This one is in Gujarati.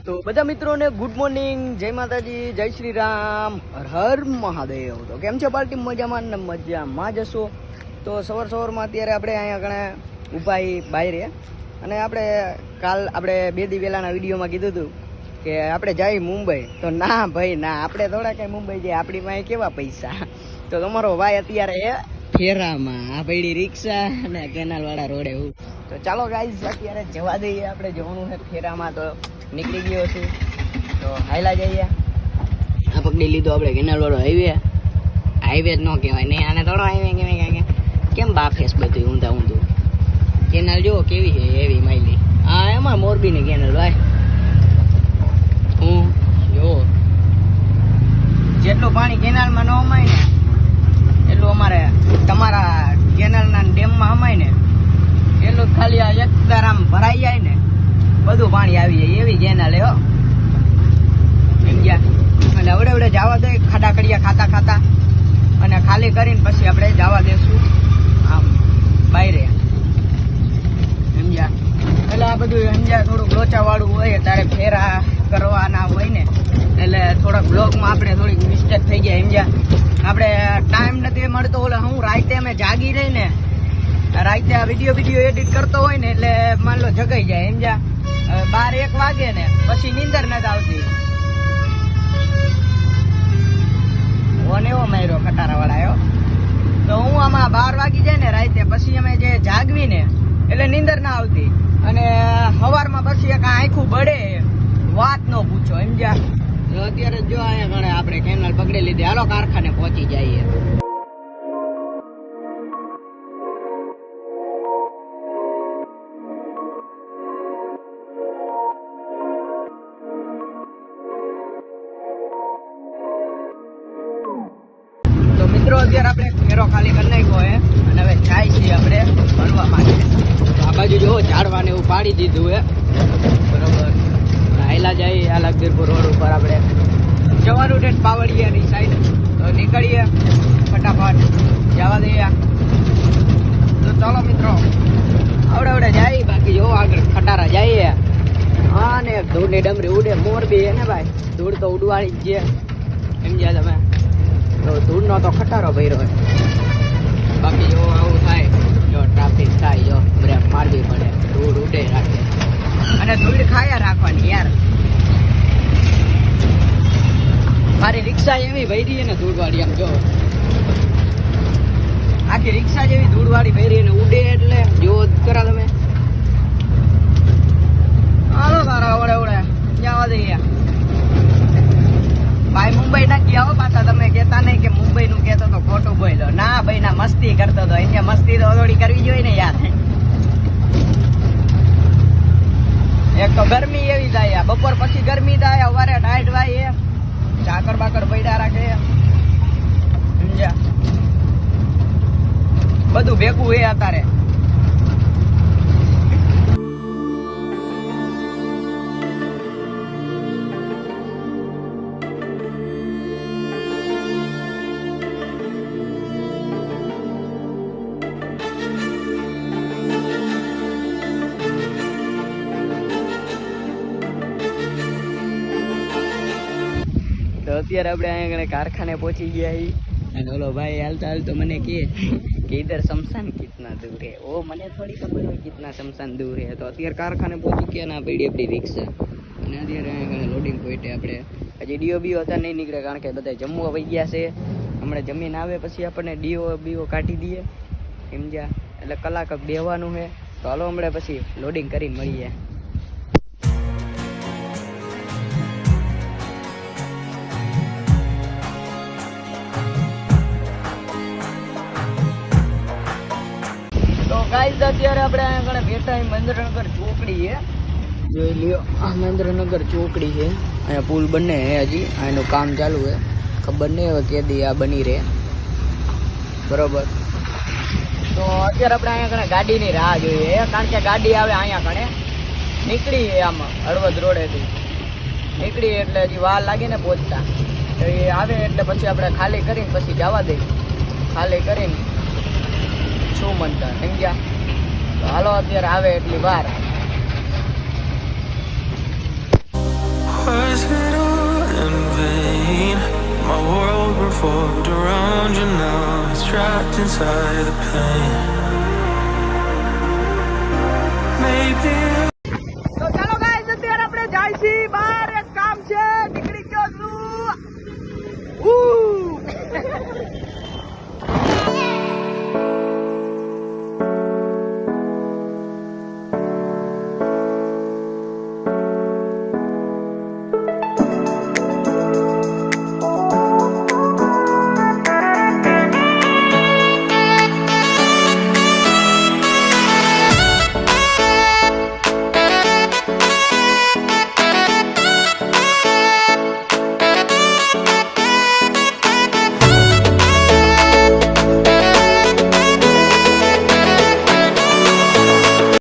તો બધા મિત્રોને ગુડ મોર્નિંગ, જય માતાજી, જય શ્રી રામ, હર હર મહાદેવ. તો કેમ છે પાર્ટી? મજામાં ને મજામાં જશો. તો સવારમાં અત્યારે આપણે અહીંયા કણે ઊભા બહાર અને આપણે કાલ આપણે 2 દી પહેલાના વિડીયોમાં કીધું હતું કે આપણે જઈએ મુંબઈ. તો ના ભાઈ ના, આપણે થોડા કંઈ મુંબઈ જઈએ, આપણી પાસે કેવા પૈસા. તો તમારો ભાઈ અત્યારે ફેરામાં આ પડી રિક્ષા અને કેનાલવાળા રોડે એવું. તો ચાલો ગાઈઝ અત્યારે જવા દઈએ, આપણે જવાનું છે ફેરામાં. તો નીકળી ગયો છું, તો હાઈલા જઈએ. આ પકડી લીધો આપણે કેનાલવાળો હાઈવે જ ન કહેવાય નહીં, આને થોડો હાઈવે કહેવાય. કેમ બાફેસ બધું ઊંધું. કેનાલ જુઓ કેવી છે, એવી માયલી. હા, એમાં મોરબીની કેનાલ ભાઈ. હું જો જેટલું પાણી કેનાલમાં ન અમાય ને એટલું અમારે તમારા કેનાલના ડેમમાં અમાય ને એટલું ખાલી આ એક આમ ભરાઈ જાય ને બધું પાણી આવી જાય એવી કેનાલ હો. સમજ્યા? અને અવડે જવા દે ખાડા કડિયા ખાતા અને ખાલી કરીને પછી આપણે જવા દેશું આમ બહાર. સમજ્યા? એટલે આ બધું સમજ્યા થોડુંક લોચાવાળું હોય, તારે ફેરા કરવાના હોય ને એટલે થોડાક બ્લોગમાં આપણે થોડીક મિસ્ટેક થઈ ગયા. સમજ્યા? આપણે ટાઈમ નથી મળતો. ઓલે હું રાતે અમે જાગી રહી ને રાતે આ વિડીયો એડિટ કરતો હોય ને એટલે માન લો જગાઈ જાય. સમજ્યા? 12-1 વાગે ને પછી નીંદર નથી આવતી. ઓને એવો માર્યો ખટારાવાળા આવ્યો. તો હું આમાં 12 વાગી જાય ને રાતે પછી અમે જે જાગવી ને એટલે નીંદર ના આવતી. અને સવારમાં પછી એક આંખું બળે, વાત ન પૂછો. સમજ્યા? અત્યારે જો અહીંયા ગણે આપણે કેનાલ પકડી લીધી, હાલો કારખાને પહોંચી જઈએ. તો મિત્રો અત્યારે આપણે ફેરો ખાલી કરી નાખ્યો હે અને હવે જાય છીએ આપણે ભરવા માટે. આ બાજુ જો ઝાડવાને એવું પાડી દીધું હે, બરોબર. હાઈલા જાય આ લગદીરપુર રોડ ઉપર આપણે જવાનું છે પાવડિયાની સાઈડ. તો નીકળીએ ફટાફટ, જવા દઈએ. તો ચાલો મિત્રો આવડે જાય. બાકી જો આગળ ખટારા જઈએ. હા ને ધૂળની ડમરી ઉડે, મોરબી હે ને ભાઈ, ધૂળ તો ઉડવાળી જ છે. સમજ્યા તમે? તો ધૂળનો તો ખટારો ભર્યો હોય. બાકી જો આવું થાય, જો ટ્રાફિક થાય, જો બ્રેક મારવી પડે, ધૂળ ઉડે રાખે અને ધૂળ ખાયા રાખવાની યાર. મારી રિક્ષા એવી ભરી ને ધૂળવાળી, આમ જો આખી રિક્ષા જેવી ધૂળવાળી ભરી ને ઉડે એટલે જો કરા તમે. હાલો તારા ઓળે જવા દઈએ. ભાઈ મુંબઈ ના ગયા હો પાછા, તમે કહેતા નહીં કે મુંબઈ નું કહેતો તો ખોટું બોલો. ના ભાઈ ના, મસ્તી કરતો હતો. અહીંયા મસ્તી તો થોડી કરવી જોઈએ ને યાર. એક તો ગરમી એવી થાય, બપોર પછી ગરમી થાય, સવારે ટાઈટ વાય, ચાકર બાકર પડ્યા રાખે. સમજ્યા? બધું ભેગું એ અત્યારે. અત્યારે આપણે અહીંયા કારખાને પહોંચી ગયા અને ઓલો ભાઈ હાલતો મને કહે કે ઇધર શમશાન કિતના દૂર હે. ઓ મને થોડી ખબર હોય કિતના શમશાન દૂર હે. તો અત્યારે કારખાને પહોંચી ગયા ના પડી આપણી રિક્ષા. અને અત્યારે અહીંયા લોડિંગ પોઈન્ટે આપણે હજી ડીઓ બીઓ હતા નહીં નીકળે, કારણ કે બધા જમવા વહી ગયા છે. હમણાં જમીન આવે પછી આપણને ડીઓ કાઢી દઈએ. સમજ્યા? એટલે કલાક બેહવાનું છે. તો હાલો હમણાં પછી લોડિંગ કરીને મળીએ. ગાઈઝ અત્યારે આપણે અહીંયા બેઠા મહેન્દ્રનગર ચોકડી છે, જોઈ લ્યો. આ મહેન્દ્રનગર ચોકડી છે. અહીંયા પુલ બને છે હજી, એનું કામ ચાલુ છે. ખબર નહીં હવે કેદી આ બની રહે, બરોબર. તો અત્યારે આપણે અહીંયા ગાડીની રાહ જોઈએ, કારણ કે ગાડી આવે અહીંયા કણે નીકળી આમાં હળવદ રોડેથી નીકળી એટલે હજી વાર લાગે ને પહોંચતા. એ આવે એટલે પછી આપણે ખાલી કરીને પછી જવા દઈએ. ખાલી કરીને શું મનતા. સમજ્યા? તો હાલો અત્યારે આવે એટલી વાર. My world revolved around you, now it's trapped inside the pain. Maybe તો ચાલો ગાઈસ અત્યારે આપણે જાય છીએ બહાર